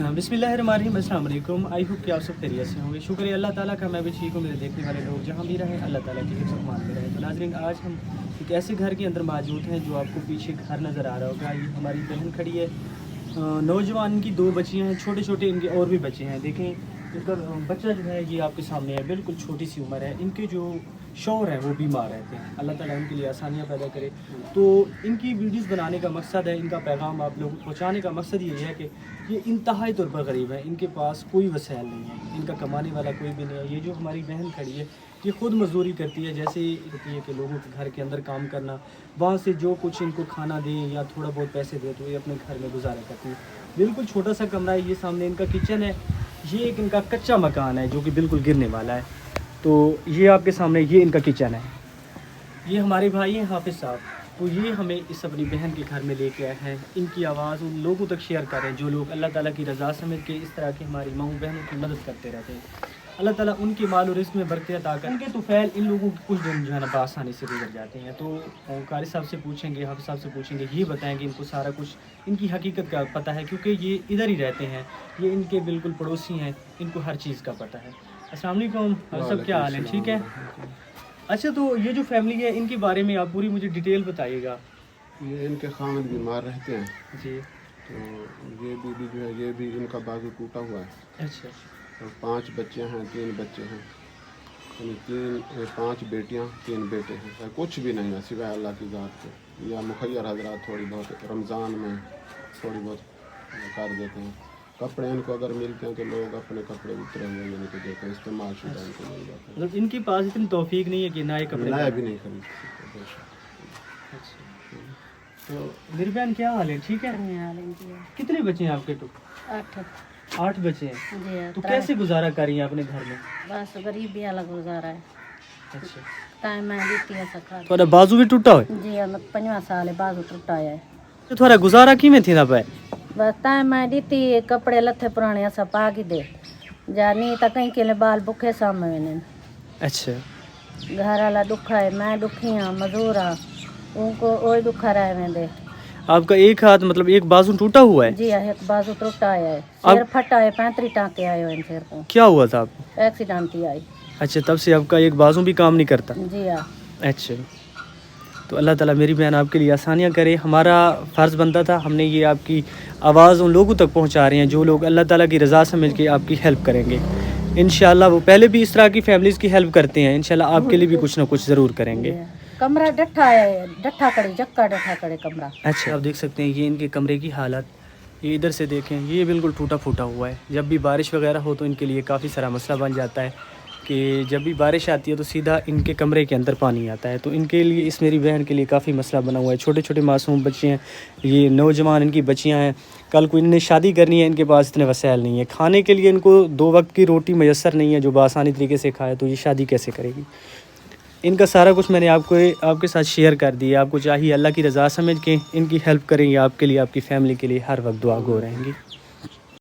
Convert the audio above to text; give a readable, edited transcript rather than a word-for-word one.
बिस्मिल्लाहिर्रहमानिर्रहीम, अस्सलाम वालेकुम। आई होप कि आप सब खैरियत से होंगे। शुक्र है अल्लाह ताला का, मैं भी ठीक हूँ, मेरे देखने वाले लोग जहाँ भी रहें अल्लाह ताला की हिफ्ज़ मान में रहें। तो नाज़रीन, आज हम एक ऐसे घर के अंदर मौजूद हैं जो आपको पीछे घर नज़र आ रहा होगा। ये हमारी बहन खड़ी है, नौजवान, इनकी 2 बच्चियाँ हैं, छोटे छोटे इनके और भी बच्चे हैं। देखें, इनका बच्चा जो है ये आपके सामने है, बिल्कुल छोटी सी उम्र है। इनके जो शौहर हैं वो बीमार रहते हैं, अल्लाह ताला इनके लिए आसानियाँ पैदा करे। तो इनकी वीडियोस बनाने का मकसद है, इनका पैगाम आप लोगों को पहुँचाने का मकसद ये है कि ये इंतहाई तौर पर गरीब है, इनके पास कोई वसाइल नहीं है, इनका कमाने वाला कोई भी नहीं है। ये जो हमारी बहन खड़ी है ये ख़ुद मजदूरी करती है, जैसे होती है कि लोगों के घर के अंदर काम करना, वहाँ से जो कुछ इनको खाना दें या थोड़ा बहुत पैसे दें तो ये अपने घर में गुजारा करती है। बिल्कुल छोटा सा कमरा है, ये सामने इनका किचन है। ये एक इनका कच्चा मकान है जो कि बिल्कुल गिरने वाला है। तो ये आपके सामने ये इनका किचन है। ये हमारे भाई हैं हाफिज़ साहब, तो ये हमें इस अपनी बहन के घर में लेके आए हैं। इनकी आवाज़ उन लोगों तक शेयर कर रहे हैं जो लोग अल्लाह ताला की रज़ा समझ के इस तरह की हमारी माँ बहनों की मदद करते रहते हैं। अल्लाह ताला उनके माल और रिस्क में बरकत अता कर। उनके तुफ़ैल इन लोगों के कुछ दिन जो है ना आसानी से गुजर जाते हैं। तो कारी साहब से पूछेंगे, हाफिज़ साहब से पूछेंगे, ये बताएंगे इनको सारा कुछ इनकी हकीकत का पता है, क्योंकि ये इधर ही रहते हैं, ये इनके बिल्कुल पड़ोसी हैं, इनको हर चीज़ का पता है। अस्सलाम वालेकुम, सब क्या हाल है? ठीक है। अच्छा, तो ये जो फैमिली है इनके बारे में आप पूरी मुझे डिटेल बताइएगा। ये इनके खामद बीमार रहते हैं जी। तो ये बीबी जो है ये भी इनका बाजू टूटा हुआ है। अच्छा। और 5 बच्चे हैं, 3 बच्चे हैं, यानी 5 बेटियां 3 बेटे हैं। कुछ भी नहीं है सिवाय अल्लाह की ज़ात के, या मुखैर हजरात थोड़ी बहुत रमज़ान में थोड़ी बहुत कर देते हैं। कपड़े इनको अगर मिलते हैं तो लोग अपने कपड़े उतरे हुए यानी कि देते हैं, इस्तेमाल शुदा इनको मिल जाता है। मतलब इनके पास इतनी तौफीक नहीं है कि नए कपड़े नया भी नहीं खरीद सकते। अच्छा। तो मेरी बहन क्या हाल है? ठीक है। कितने बच्चे हैं आपके? तो 8 बच्चे हैं जी। तो कैसे गुजारा कर रही हैं अपने घर में? बस गरीबी वाला गुजारा है। अच्छा। टाइम मैं दी है सका थोड़ा बाजू भी टूटा है? जी, मैं 5वां साल है, बाजू टूटा है। तो थोड़ा गुजारा किमें थी ना पे? बस टाइम मैं दी कपड़े लत्थे पुराने असा पा के दे जानी तो कहीं के लिए बाल भुखे सामने ने। अच्छा। घर वाला दुखा है, मैं दुखी हाँ, मजदूर हाँ, उनको वही दुखा रहे में दे। आपका एक हाथ मतलब एक बाजू टूटा हुआ है? जी हाँ, एक बाजू टूटा है, सिर फटा है, 35 टाँके आए हुए सिर को। क्या हुआ था आपको? एक्सीडेंट ही आई। अच्छा, तब से आपका एक बाजू भी काम नहीं करता? जी हाँ। अच्छा, तो अल्लाह ताला मेरी बहन आपके लिए आसानियाँ करे। हमारा फ़र्ज़ बनता था, हमने ये आपकी आवाज़ उन लोगों तक पहुँचा रहे हैं जो लोग अल्लाह ताला की रज़ा समझ के आपकी हेल्प करेंगे। इंशाल्लाह वो पहले भी इस तरह की फैमिलीज़ की हेल्प करते हैं, इंशाल्लाह आपके लिए भी कुछ ना कुछ ज़रूर करेंगे। कमरा डट्ठा है, डट्ठा करे, जक्का डट्ठा करे कमरा। अच्छा, आप देख सकते हैं ये इनके कमरे की हालत। ये इधर से देखें, ये बिल्कुल टूटा फूटा हुआ है। जब भी बारिश वगैरह हो तो इनके लिए काफ़ी सारा मसला बन जाता है कि जब भी बारिश आती है तो सीधा इनके कमरे के अंदर पानी आता है। तो इनके लिए, इस मेरी बहन के लिए काफ़ी मसला बना हुआ है। छोटे छोटे मासूम बच्चे हैं, ये नौजवान इनकी बच्चियां हैं, कल को इन्हें शादी करनी है, इनके पास इतने वसाइल नहीं है। खाने के लिए इनको 2 वक्त की रोटी मैसर नहीं है जो बआसानी तरीके से खाए, तो ये शादी कैसे करेगी? इनका सारा कुछ मैंने आपके साथ शेयर कर दिया। आपको चाहिए अल्लाह की रज़ा समझ के इनकी हेल्प करेंगे, आपके लिए, आपकी फ़ैमिली के लिए हर वक्त दुआ गो रहेंगी।